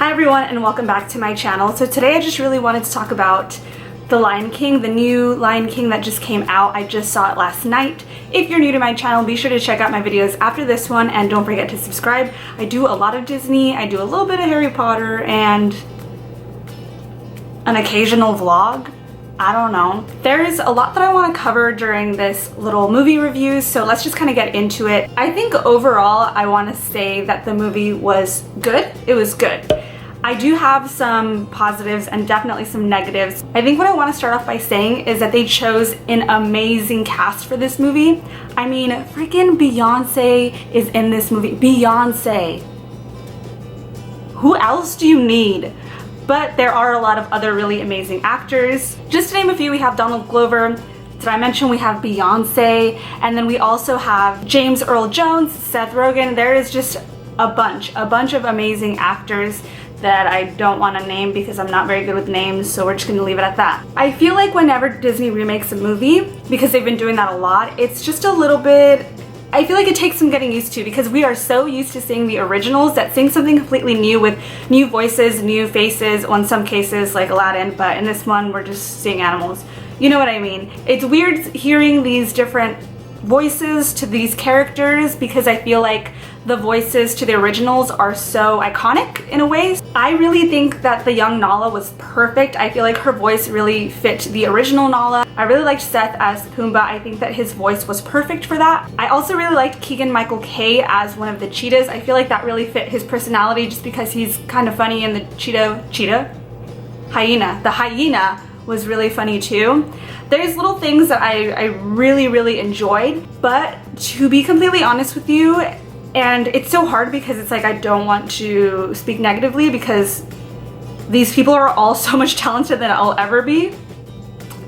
Hi everyone and welcome back to my channel. So today I just really wanted to talk about The Lion King, the new Lion King that just came out. I just saw it last night. If you're new to my channel, be sure to check out my videos after this one and don't forget to subscribe. I do a lot of Disney, I do a little bit of Harry Potter and an occasional vlog. I don't know. There's a lot that I want to cover during this little movie review, so let's just kind of get into it. I think overall I want to say that the movie was good. It was good. I do have some positives and definitely some negatives. I think what I want to start off by saying is that they chose an amazing cast for this movie. I mean, freaking Beyonce is in this movie. Beyonce. Who else do you need? But there are a lot of other really amazing actors. Just to name a few, we have Donald Glover. Did I mention we have Beyonce? And then we also have James Earl Jones, Seth Rogen. There is just a bunch of amazing actors that I don't want to name because I'm not very good with names, so we're just gonna leave it at that. I feel like whenever Disney remakes a movie, because they've been doing that a lot, it's just a little bit, I feel like it takes some getting used to because we are so used to seeing the originals that seeing something completely new with new voices, new faces, or in some cases like Aladdin, but in this one we're just seeing animals. You know what I mean? It's weird hearing these different voices to these characters because I feel like the voices to the originals are so iconic in a way. I really think that the young Nala was perfect. I feel like her voice really fit the original Nala. I really liked Seth as Pumbaa. I think that his voice was perfect for that. I also really liked Keegan-Michael Kay as one of the cheetahs. I feel like that really fit his personality just because he's kind of funny, and the hyena. The hyena was really funny too. There's little things that I really enjoyed, but to be completely honest with you, and it's so hard because it's like I don't want to speak negatively because these people are all so much talented than I'll ever be.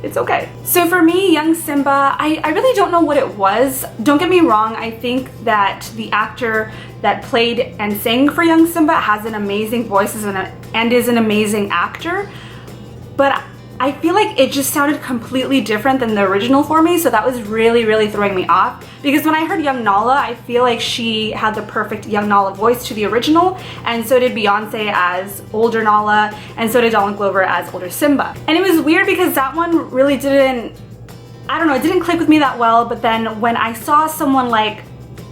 It's okay. So for me, young Simba, I really don't know what it was. Don't get me wrong, I think that the actor that played and sang for young Simba has an amazing voice and is an amazing actor, but I feel like it just sounded completely different than the original for me, so that was really throwing me off. Because when I heard young Nala, I feel like she had the perfect young Nala voice to the original, and so did Beyonce as older Nala, and so did Donald Glover as older Simba. And it was weird because that one really didn't, I don't know, it didn't click with me that well, but then when I saw someone like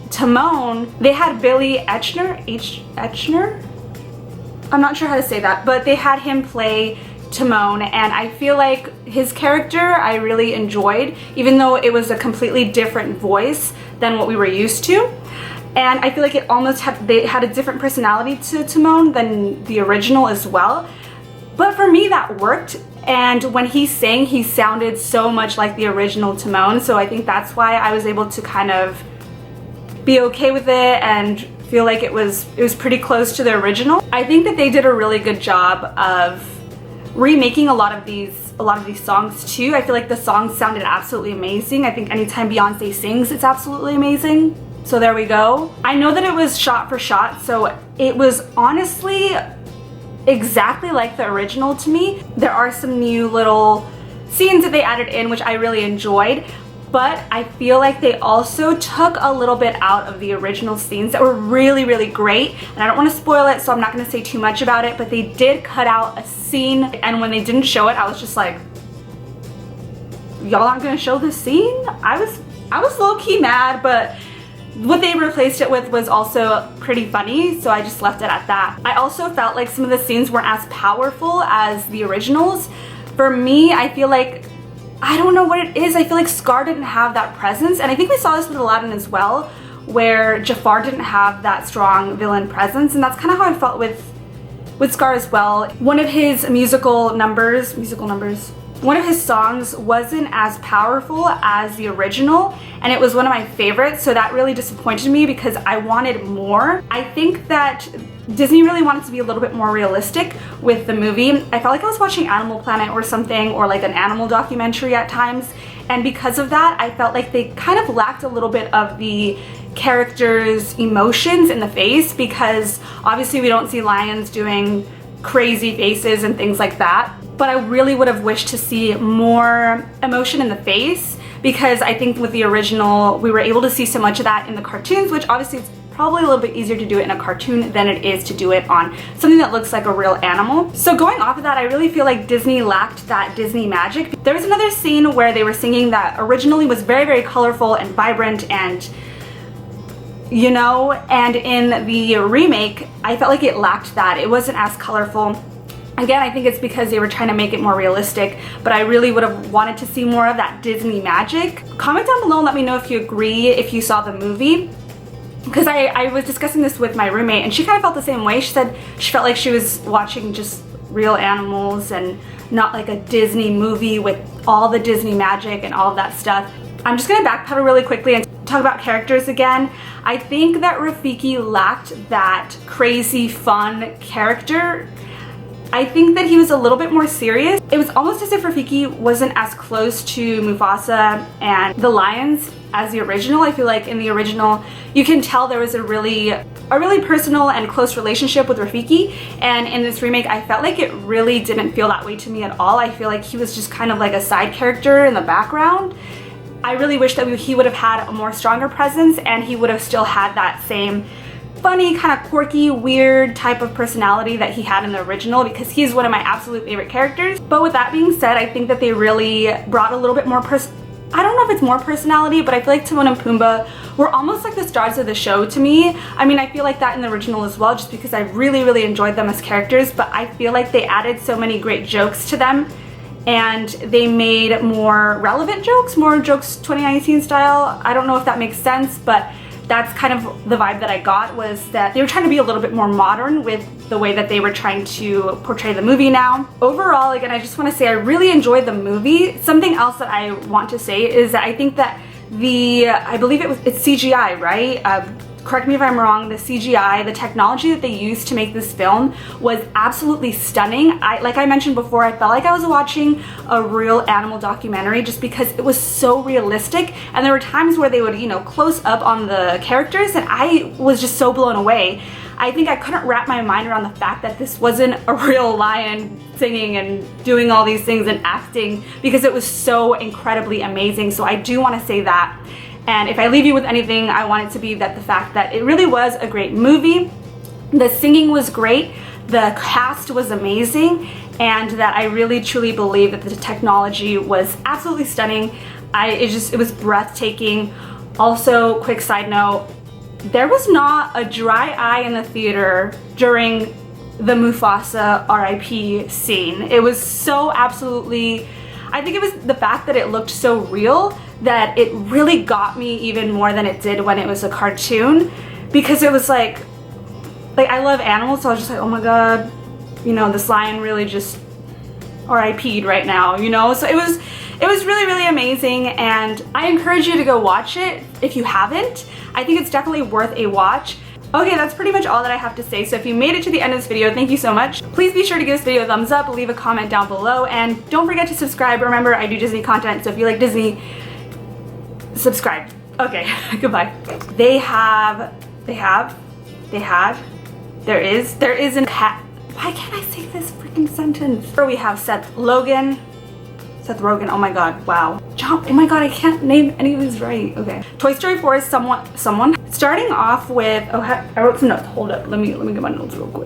Timon, they had Billy Eichner? I'm not sure how to say that, but they had him play Timon, and I feel like his character I really enjoyed, even though it was a completely different voice than what we were used to. And I feel like it almost they had a different personality to Timon than the original as well. But for me that worked, and when he sang he sounded so much like the original Timon, so I think that's why I was able to kind of be okay with it and feel like it was pretty close to the original. I think that they did a really good job of remaking a lot of these songs too. I feel like the songs sounded absolutely amazing. I think anytime Beyonce sings, it's absolutely amazing. So there we go. I know that it was shot for shot, so it was honestly exactly like the original to me. There are some new little scenes that they added in which I really enjoyed, but I feel like they also took a little bit out of the original scenes that were really great. And I don't want to spoil it, so I'm not going to say too much about it, but they did cut out a scene, and when they didn't show it, I was just like, y'all aren't going to show this scene? I was low-key mad, but what they replaced it with was also pretty funny, so I just left it at that. I also felt like some of the scenes weren't as powerful as the originals. For me, I feel like, I don't know what it is, I feel like Scar didn't have that presence, and I think we saw this with Aladdin as well, where Jafar didn't have that strong villain presence, and that's kind of how I felt with Scar as well. One of his musical numbers, one of his songs wasn't as powerful as the original, and it was one of my favorites, so that really disappointed me because I wanted more. I think that Disney really wanted to be a little bit more realistic with the movie. I felt like I was watching Animal Planet or something, or like an animal documentary at times, and because of that I felt like they kind of lacked a little bit of the characters' emotions in the face, because obviously we don't see lions doing crazy faces and things like that, but I really would have wished to see more emotion in the face, because I think with the original we were able to see so much of that in the cartoons, which obviously it's probably a little bit easier to do it in a cartoon than it is to do it on something that looks like a real animal. So going off of that, I really feel like Disney lacked that Disney magic. There was another scene where they were singing that originally was very, very colorful and vibrant and, you know, and in the remake, I felt like it lacked that. It wasn't as colorful. Again, I think it's because they were trying to make it more realistic, but I really would have wanted to see more of that Disney magic. Comment down below and let me know if you agree, if you saw the movie. Because I was discussing this with my roommate and she kind of felt the same way. She said she felt like she was watching just real animals and not like a Disney movie with all the Disney magic and all of that stuff. I'm just gonna backpedal really quickly and talk about characters again. I think that Rafiki lacked that crazy, fun character. I think that he was a little bit more serious. It was almost as if Rafiki wasn't as close to Mufasa and the lions as the original. I feel like in the original, you can tell there was a really personal and close relationship with Rafiki, and in this remake, I felt like it really didn't feel that way to me at all. I feel like he was just kind of like a side character in the background. I really wish that he would have had a more stronger presence and he would have still had that same funny, kind of quirky, weird type of personality that he had in the original, because he's one of my absolute favorite characters. But with that being said, I think that they really brought a little bit more I don't know if it's more personality, but I feel like Timon and Pumbaa were almost like the stars of the show to me. I mean, I feel like that in the original as well, just because I really, really enjoyed them as characters, but I feel like they added so many great jokes to them and they made more relevant jokes, more jokes 2019 style. I don't know if that makes sense, but that's kind of the vibe that I got, was that they were trying to be a little bit more modern with the way that they were trying to portray the movie now. Overall, again, I just want to say I really enjoyed the movie. Something else that I want to say is that I think that I believe it's CGI, right? Correct me if I'm wrong, the CGI, the technology that they used to make this film was absolutely stunning. Like I mentioned before, I felt like I was watching a real animal documentary just because it was so realistic, and there were times where they would, you know, close up on the characters and I was just so blown away. I think I couldn't wrap my mind around the fact that this wasn't a real lion singing and doing all these things and acting, because it was so incredibly amazing. So I do want to say that. And if I leave you with anything, I want it to be that the fact that it really was a great movie. The singing was great, the cast was amazing, and that I really truly believe that the technology was absolutely stunning. It was breathtaking. Also, quick side note, there was not a dry eye in the theater during the Mufasa RIP scene. It was so absolutely, I think it was the fact that it looked so real that it really got me even more than it did when it was a cartoon, because it was like I love animals, so I was just like, oh my god, you know, this lion really just RIP'd right now, you know? So it was really, really amazing, and I encourage you to go watch it if you haven't. I think it's definitely worth a watch. Okay, that's pretty much all that I have to say. So if you made it to the end of this video, thank you so much. Please be sure to give this video a thumbs up, leave a comment down below, and don't forget to subscribe. Remember, I do Disney content, so if you like Disney, subscribe. Okay, goodbye. There is an cat. Why can't I say this freaking sentence? Here we have Seth Rogen, oh my god, wow. Oh my god, I can't name any of these right. Okay. Toy Story 4 is someone. Starting off with, I wrote some notes, hold up, let me get my notes real quick.